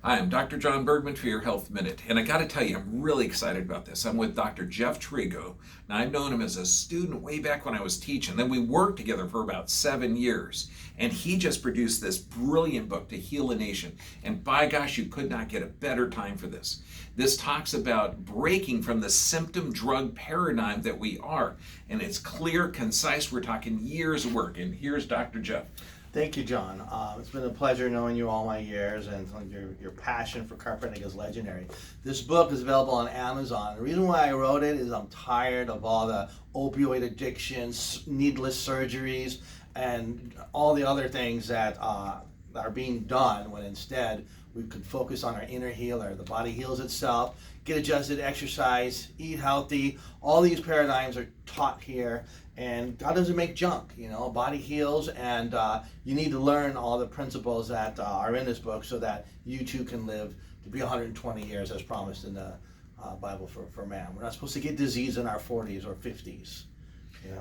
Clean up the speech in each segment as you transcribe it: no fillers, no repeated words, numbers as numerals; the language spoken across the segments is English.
Hi, I'm Dr. John Bergman for your Health Minute, and I got to tell you, I'm really excited about this. I'm with Dr. Jeff Trigo. Now, I've known him as a student way back when I was teaching. Then we worked together for about 7 years, and he just produced this brilliant book, To Heal a Nation. And by gosh, you could not get a better time for this. This talks about breaking from the symptom drug paradigm that we are, and it's clear, concise. We're talking years of work, and here's Dr. Jeff. Thank you, John. It's been a pleasure knowing you all my years, and your passion for chiropractic is legendary. This book is available on Amazon. The reason why I wrote it is I'm tired of all the opioid addictions, needless surgeries, and all the other things that are being done when instead we could focus on our inner healer. The body heals itself, get adjusted, exercise, eat healthy. All these paradigms are taught here, and God doesn't make junk. Body heals, and you need to learn all the principles that are in this book so that you too can live to be 120 years as promised in the Bible for man. We're not supposed to get disease in our 40s or 50s.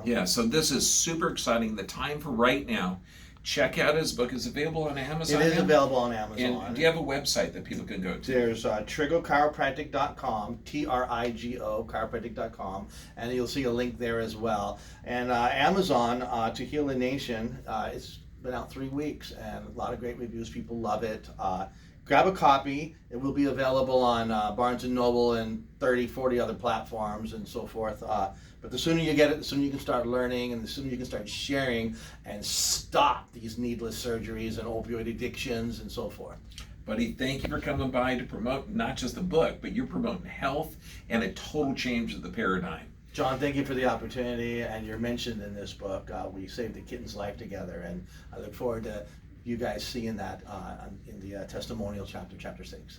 Yeah, so this is super exciting. The time for right now. Check out his book. Is available on Amazon. It is available on Amazon. And do you have a website that people can go to? There's trigochiropractic.com, Trigo chiropractic.com, and you'll see a link there as well. And Amazon, To Heal a Nation, it's been out 3 weeks, and a lot of great reviews. People love it. Grab a copy. It will be available on Barnes & Noble and 30, 40 other platforms and so forth. But the sooner you get it, the sooner you can start learning, and the sooner you can start sharing and stop these needless surgeries and opioid addictions and so forth. Buddy, thank you for coming by to promote not just the book, but you're promoting health and a total change of the paradigm. John, thank you for the opportunity, and you're mentioned in this book. We saved a kitten's life together, and I look forward to you guys seeing that in the testimonial chapter 6.